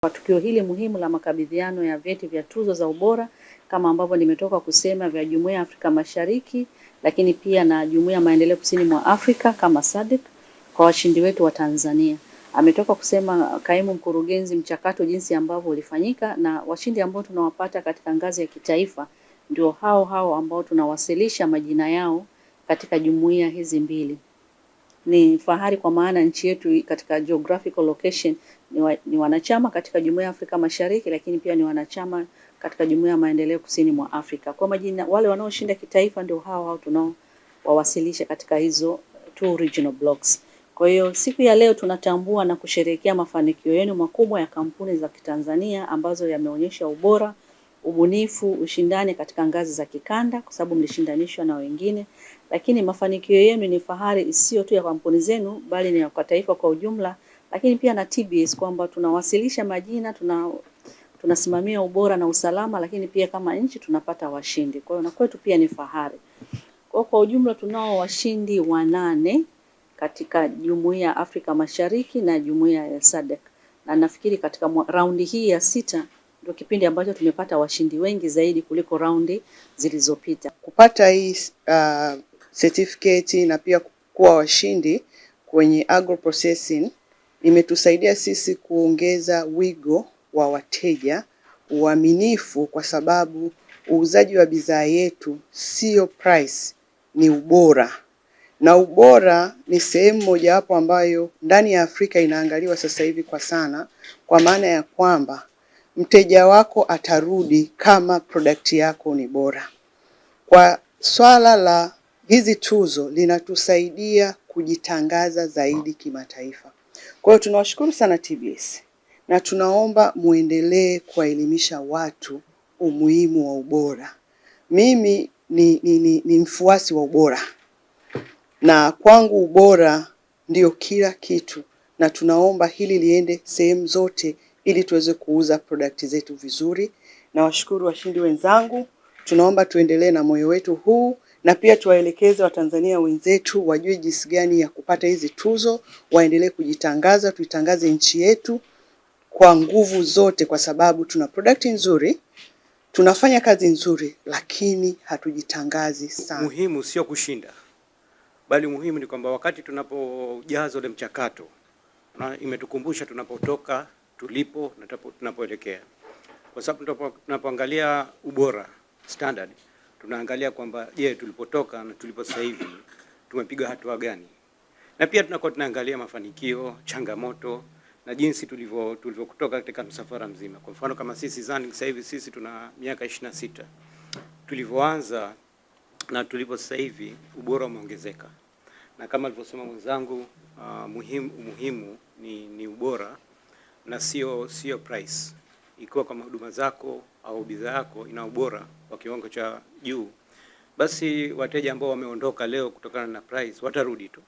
Kwa tukio hili muhimu la makabidhiano ya vyeti vya tuzo za ubora kama ambavyo nimetoka kusema vya Jumuiya ya Afrika Mashariki, lakini pia na Jumuiya ya Maendeleo Kusini mwa Afrika kama SADC kwa washindi wetu wa Tanzania. Ametoka kusema kaimu mkurugenzi mchakato jinsi ambavyo ulifanyika, na washindi ambao tunawapata katika ngazi ya kitaifa ndio hao ambao tunawasilisha majina yao katika jumuiya hizi mbili. Ni fahari kwa maana nchi yetu katika geographical location ni wanachama katika Jumuiya ya Afrika Mashariki, lakini pia ni wanachama katika Jumuiya ya Maendeleo Kusini mwa Afrika. Kwa majina wale wanaoshinda kitaifa ndio hao tunao wawasilisha katika hizo two regional blocks. Kwa hiyo siku ya leo tunatambua na kusherehekea mafanikio yenu makubwa ya kampuni za Kitanzania ambazo yameonyesha ubora, ubunifu, ushindani katika ngazi za kikanda kwa sababu mlishindanishwa na wengine. Lakini mafanikio yenu ni fahari isiyo tu ya kampuni zenu bali ni kwa taifa kwa ujumla, lakini pia na TBS kwamba tunawasilisha majina, tunasimamia ubora na usalama, lakini pia kama nchi tunapata washindi. Kwa hiyo na kwetu pia ni fahari. Kwa ujumla tunao washindi 8 katika Jumuiya ya Afrika Mashariki na Jumuiya ya SADC. Na nafikiri katika raundi hii ya 6 ndio kipindi ambacho tumepata washindi wengi zaidi kuliko raundi zilizopita. Kupata hii certificate na pia kuwa washindi kwenye agro processing imetusaidia sisi kuongeza wigo wa wateja, uaminifu, kwa sababu uuzaji wa bidhaa yetu sio price, ni ubora. Na ubora ni sehemu mojawapo ambayo ndani ya Afrika inaangaliwa sasa hivi kwa sana, kwa maana ya kwamba mteja wako atarudi kama product yako ni bora. Kwa swala la hizi tuzo linatusaidia kujitangaza zaidi kimataifa. Kwa hiyo tunawashukuru sana TBS na tunaomba muendelee kuwaelimisha watu umuhimu wa ubora. Mimi ni mfuasi wa ubora, na kwangu ubora ndio kila kitu, na tunaomba hili liende sehemu zote ili tuweze kuuza product zetu vizuri. Na washukuru washindi wenzangu, tunaomba tuendelee na moyo wetu huu, na pia tuwaelekeze Watanzania wenzetu wajue jinsi gani ya kupata hizi tuzo, waendelee kujitangaza, tuitangaze nchi yetu kwa nguvu zote, kwa sababu tuna product nzuri, tunafanya kazi nzuri, lakini hatujitangazi sana. Muhimu sio kushinda, bali muhimu ni kwamba wakati tunapojaza ule mchakato, na imetukumbusha tunapotoka, tulipo na tunapoelekea. Kwa sababu tunapoangalia ubora standard, tunaangalia kwamba je, tulipotoka na tulipo sasa hivi tumepiga hatua gani. Na pia tunaangalia mafanikio, changamoto na jinsi tulivyokutoka katika msafara mzima. Kwa mfano kama sisi Zani sasa hivi sisi tuna miaka 26. Tulivyoanza na tulipo sasa hivi ubora umeongezeka. Na kama alivyosema mwenzangu, muhimu ni ubora na sio price. Ikiwa kama huduma zako au bidhaa yako ina ubora wa kiwango cha juu, basi wateja ambao wameondoka leo kutokana na price watarudi tu.